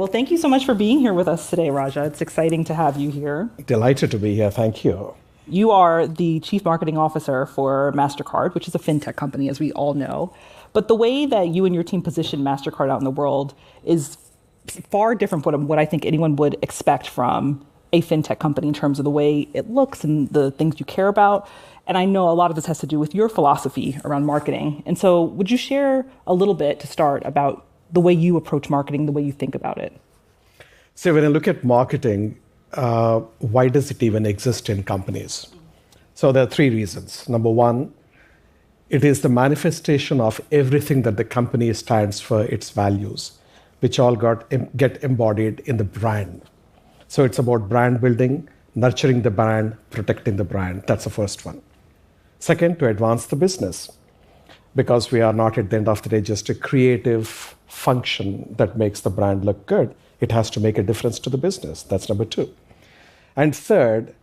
Well, thank you so much for being here with us today, Raja. It's exciting to have you here. Delighted to be here. Thank you. You are the Chief Marketing Officer for Mastercard, which is a fintech company, as we all know. But the way that you and your team position Mastercard out in the world is far different from what I think anyone would expect from a fintech company in terms of the way it looks and the things you care about. And I know a lot of this has to do with your philosophy around marketing. And so would you share a little bit to start about the way you approach marketing, the way you think about it? So when I look at marketing, why does it even exist in companies? So there are three reasons. Number one, it is the manifestation of everything that the company stands for, its values, which all get embodied in the brand. So it's about brand building, nurturing the brand, protecting the brand. That's the first one. Second, to advance the business, because we are not at the end of the day just a creative function that makes the brand look good. It has to make a difference to the business. That's number two. And third,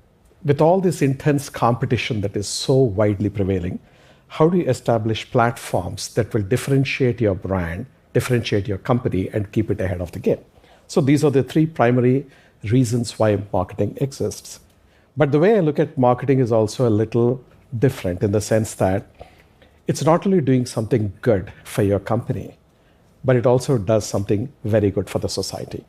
with all this intense competition that is so widely prevailing, how do you establish platforms that will differentiate your brand, differentiate your company, and keep it ahead of the game? So these are the three primary reasons why marketing exists. But the way I look at marketing is also a little different in the sense that it's not only doing something good for your company, but it also does something very good for the society.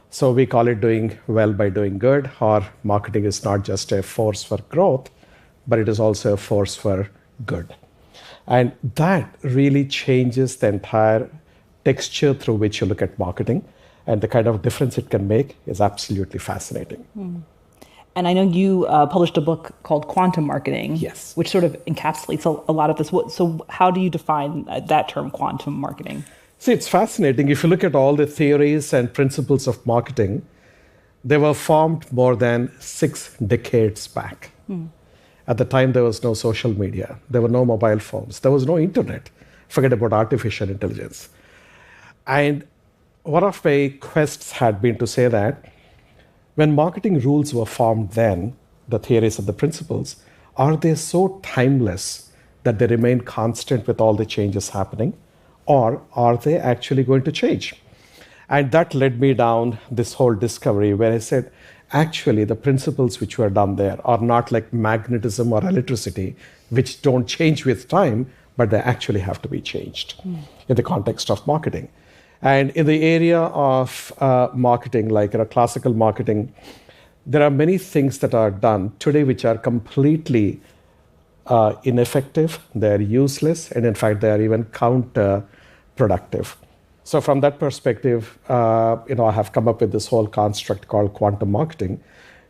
So we call it doing well by doing good, or marketing is not just a force for growth, but it is also a force for good. And that really changes the entire texture through which you look at marketing, and the kind of difference it can make is absolutely fascinating. And I know you published a book called Quantum Marketing, Yes. which sort of encapsulates a lot of this. So how do you define that term, quantum marketing? See, it's fascinating. If you look at all the theories and principles of marketing, they were formed more than 6 decades back. At the time, there was no social media. There were no mobile phones. There was no internet. Forget about artificial intelligence. And one of my quests had been to say that when marketing rules were formed then, the theories and the principles, are they so timeless that they remain constant with all the changes happening? Or are they actually going to change? And that led me down this whole discovery where I said, actually, the principles which were done there are not like magnetism or electricity, which don't change with time, but they actually have to be changed in the context of marketing. And in the area of marketing, like classical marketing, there are many things that are done today which are completely ineffective, they're useless, and in fact, they are even counterproductive. So from that perspective, I have come up with this whole construct called quantum marketing,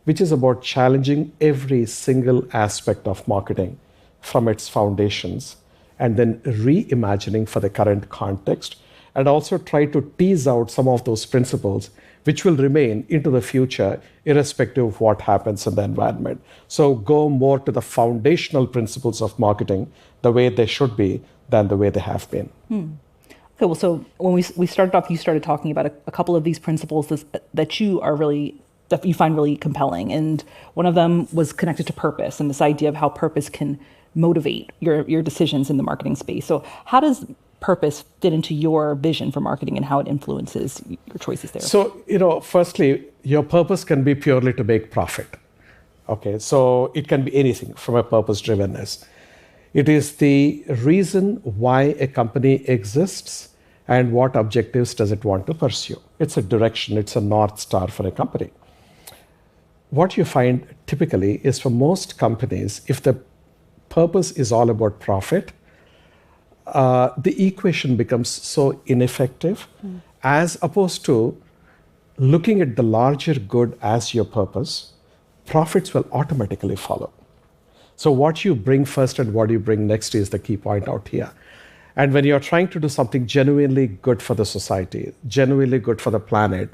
which is about challenging every single aspect of marketing from its foundations and then reimagining for the current context, and also try to tease out some of those principles which will remain into the future irrespective of what happens in the environment. So go more to the foundational principles of marketing the way they should be than the way they have been. Okay, well, so when we started off, you started talking about a couple of these principles that you find really compelling. And one of them was connected to purpose and this idea of how purpose can motivate your decisions in the marketing space. So how does purpose fit into your vision for marketing and how it influences your choices there? So, firstly, your purpose can be purely to make profit. Okay, so it can be anything from a purpose-drivenness. It is the reason why a company exists and what objectives does it want to pursue. It's a direction, it's a North Star for a company. What you find typically is for most companies, if the purpose is all about profit, the equation becomes so ineffective as opposed to looking at the larger good as your purpose, profits will automatically follow. So what you bring first and what you bring next is the key point out here. And when you're trying to do something genuinely good for the society, genuinely good for the planet,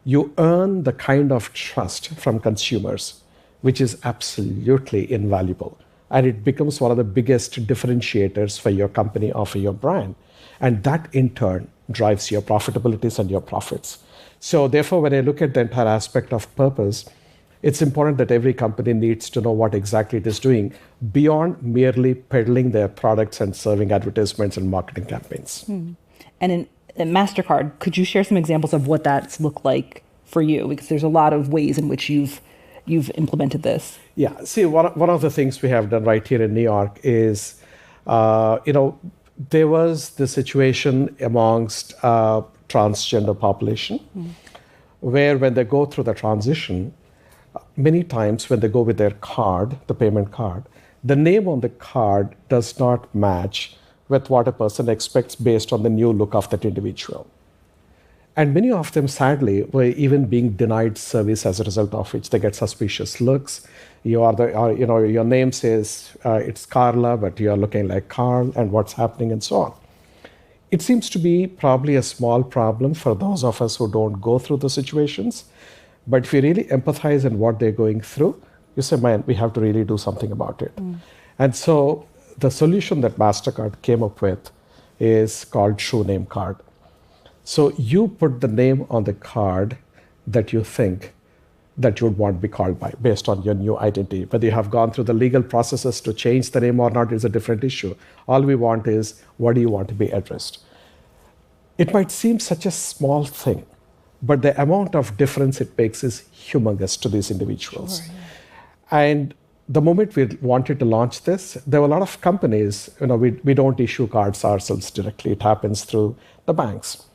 you earn the kind of trust from consumers, which is absolutely invaluable. And it becomes one of the biggest differentiators for your company or for your brand. And that in turn drives your profitabilities and your profits. So therefore, when I look at the entire aspect of purpose, it's important that every company needs to know what exactly it is doing beyond merely peddling their products and serving advertisements and marketing campaigns. And at Mastercard, could you share some examples of what that's looked like for you? Because there's a lot of ways in which you've implemented this. Yeah. See, one of the things we have done right here in New York is, there was the situation amongst transgender population, where when they go through the transition, many times when they go with their card, the payment card, the name on the card does not match with what a person expects based on the new look of that individual. And many of them, sadly, were even being denied service as a result of which they get suspicious looks. Your name says it's Carla, but you're looking like Carl, and what's happening, and so on. It seems to be probably a small problem for those of us who don't go through the situations. But if you really empathize in what they're going through, you say, man, we have to really do something about it. And so the solution that Mastercard came up with is called True Name Card. So you put the name on the card that you think that you would want to be called by based on your new identity. Whether you have gone through the legal processes to change the name or not is a different issue. All we want is, what do you want to be addressed? It might seem such a small thing, but the amount of difference it makes is humongous to these individuals. Sure, yeah. And the moment we wanted to launch this, there were a lot of companies, we don't issue cards ourselves directly. It happens through the banks.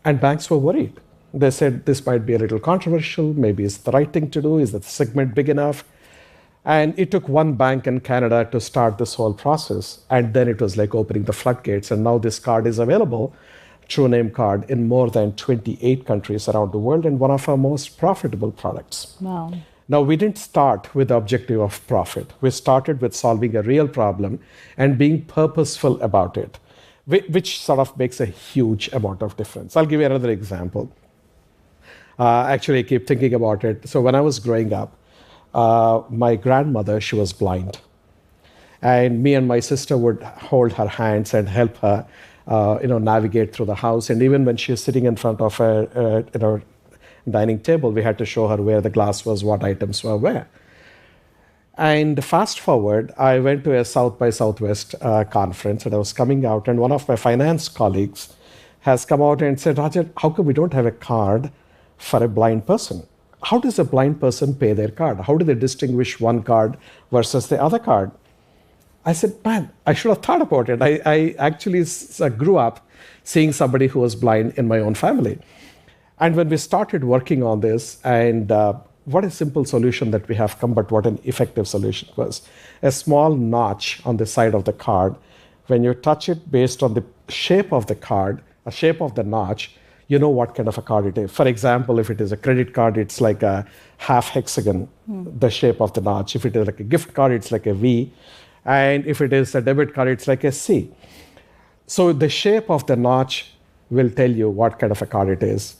And banks were worried. They said this might be a little controversial. Maybe it's the right thing to do. Is the segment big enough? And it took one bank in Canada to start this whole process. And then it was like opening the floodgates. And now this card is available, True Name Card, in more than 28 countries around the world, and one of our most profitable products. Wow. Now, we didn't start with the objective of profit. We started with solving a real problem and being purposeful about it, which sort of makes a huge amount of difference. I'll give you another example. Actually, I keep thinking about it. So when I was growing up, my grandmother, she was blind. And me and my sister would hold her hands and help her navigate through the house. And even when she was sitting in front of a dining table, we had to show her where the glass was, what items were where. And fast forward, I went to a South by Southwest conference, and I was coming out, and one of my finance colleagues has come out and said, Raja, how come we don't have a card for a blind person? How does a blind person pay their card? How do they distinguish one card versus the other card? I said, man, I should have thought about it. I actually grew up seeing somebody who was blind in my own family. And when we started working on this, and what a simple solution that we have come, but what an effective solution was. A small notch on the side of the card. When you touch it based on the shape of the card, a shape of the notch, you know what kind of a card it is. For example, if it is a credit card, it's like a half hexagon, the shape of the notch. If it is like a gift card, it's like a V. And if it is a debit card, it's like a C. So the shape of the notch will tell you what kind of a card it is.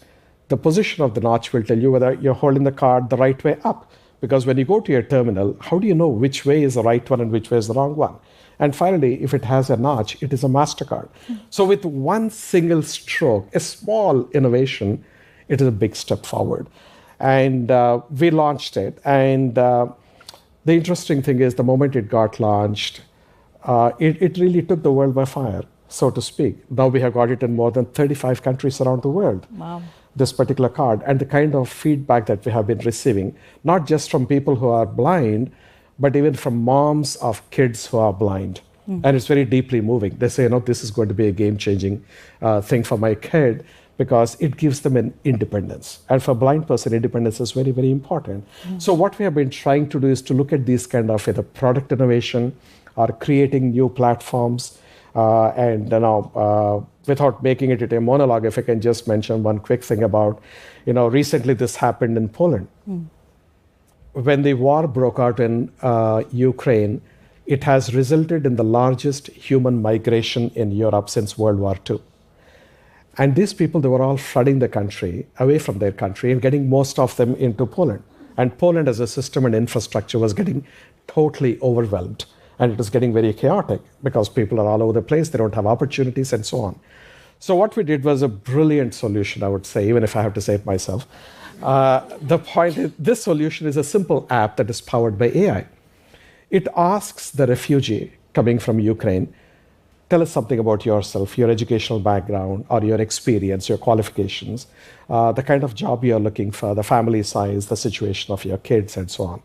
The position of the notch will tell you whether you're holding the card the right way up. Because when you go to your terminal, how do you know which way is the right one and which way is the wrong one? And finally, if it has a notch, it is a Mastercard. So with one single stroke, a small innovation, it is a big step forward. And we launched it. And the interesting thing is, the moment it got launched, it really took the world by fire, so to speak. Now we have got it in more than 35 countries around the world. Wow. This particular card, and the kind of feedback that we have been receiving, not just from people who are blind, but even from moms of kids who are blind. And it's very deeply moving. They say, this is going to be a game-changing thing for my kid, because it gives them an independence. And for a blind person, independence is very, very important. So what we have been trying to do is to look at these kind of either product innovation or creating new platforms. Without making it a monologue, if I can just mention one quick thing about, recently this happened in Poland. When the war broke out in Ukraine, it has resulted in the largest human migration in Europe since World War II. And these people, they were all flooding the country, away from their country, and getting most of them into Poland. And Poland as a system and infrastructure was getting totally overwhelmed. And it was getting very chaotic because people are all over the place, they don't have opportunities, and so on. So what we did was a brilliant solution, I would say, even if I have to say it myself. The point is, this solution is a simple app that is powered by AI. It asks the refugee coming from Ukraine, tell us something about yourself, your educational background, or your experience, your qualifications, the kind of job you're looking for, the family size, the situation of your kids, and so on.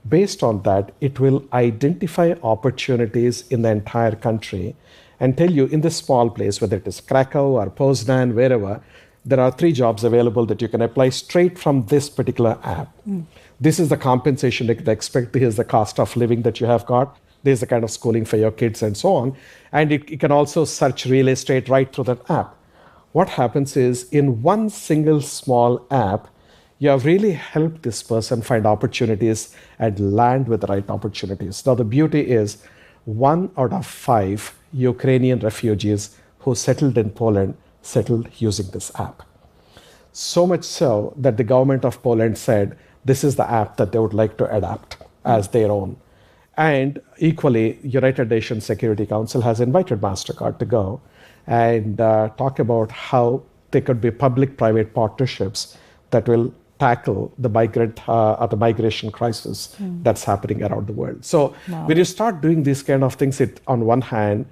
Based on that, it will identify opportunities in the entire country and tell you in this small place, whether it is Krakow or Poznan, wherever, there are 3 jobs available that you can apply straight from this particular app. This is the compensation that they expect. Here's the cost of living that you have got. There's the kind of schooling for your kids and so on. And it can also search real estate right through that app. What happens is in one single small app, you have really helped this person find opportunities and land with the right opportunities. Now, the beauty is 1 out of 5 Ukrainian refugees who settled in Poland settled using this app. So much so that the government of Poland said this is the app that they would like to adapt as their own. And equally, United Nations Security Council has invited Mastercard to go and talk about how there could be public-private partnerships that will tackle the migration crisis that's happening around the world. So when you start doing these kind of things, on one hand,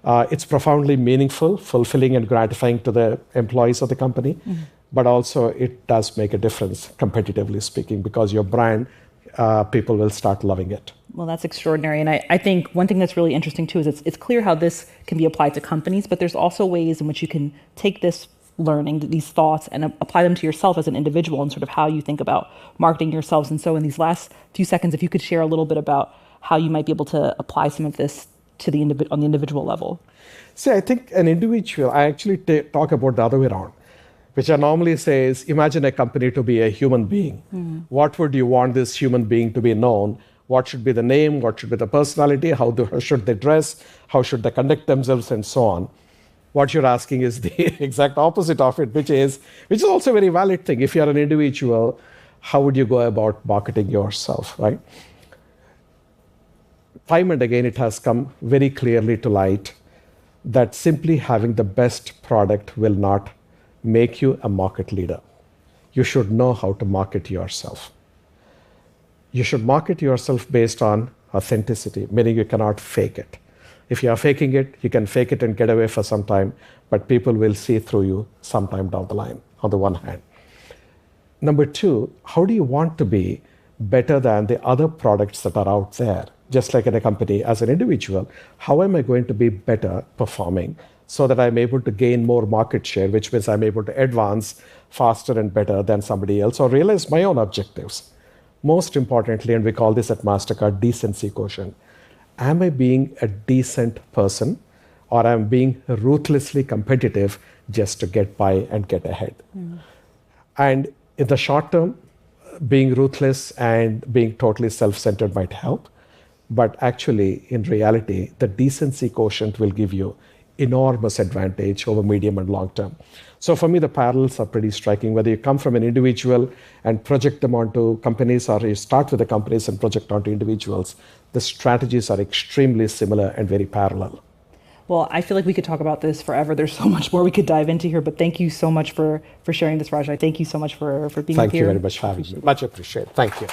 it's profoundly meaningful, fulfilling, and gratifying to the employees of the company, but also it does make a difference, competitively speaking, because your brand, people will start loving it. Well, that's extraordinary. And I think one thing that's really interesting, too, is it's clear how this can be applied to companies, but there's also ways in which you can take this learning, these thoughts, and apply them to yourself as an individual and sort of how you think about marketing yourselves. And so in these last few seconds, if you could share a little bit about how you might be able to apply some of this to on the individual level. See, I think an individual, I actually talk about the other way around, which I normally say is, imagine a company to be a human being. What would you want this human being to be known? What should be the name? What should be the personality? How should they dress? How should they conduct themselves? And so on. What you're asking is the exact opposite of it, which is also a very valid thing. If you're an individual, how would you go about marketing yourself, right? Time and again, it has come very clearly to light that simply having the best product will not make you a market leader. You should know how to market yourself. You should market yourself based on authenticity, meaning you cannot fake it. If you are faking it, you can fake it and get away for some time, but people will see through you sometime down the line, on the one hand. Number 2, how do you want to be better than the other products that are out there? Just like in a company, as an individual, how am I going to be better performing so that I'm able to gain more market share, which means I'm able to advance faster and better than somebody else or realize my own objectives? Most importantly, and we call this at Mastercard Decency Quotient, am I being a decent person or am I being ruthlessly competitive just to get by and get ahead? And in the short term, being ruthless and being totally self-centered might help. But actually, in reality, the decency quotient will give you enormous advantage over medium and long term. So for me, the parallels are pretty striking. Whether you come from an individual and project them onto companies, or you start with the companies and project onto individuals, the strategies are extremely similar and very parallel. Well, I feel like we could talk about this forever. There's so much more we could dive into here, but thank you so much for sharing this, Raja. Thank you so much for being here. Thank you very much for having me. Much appreciated. Thank you.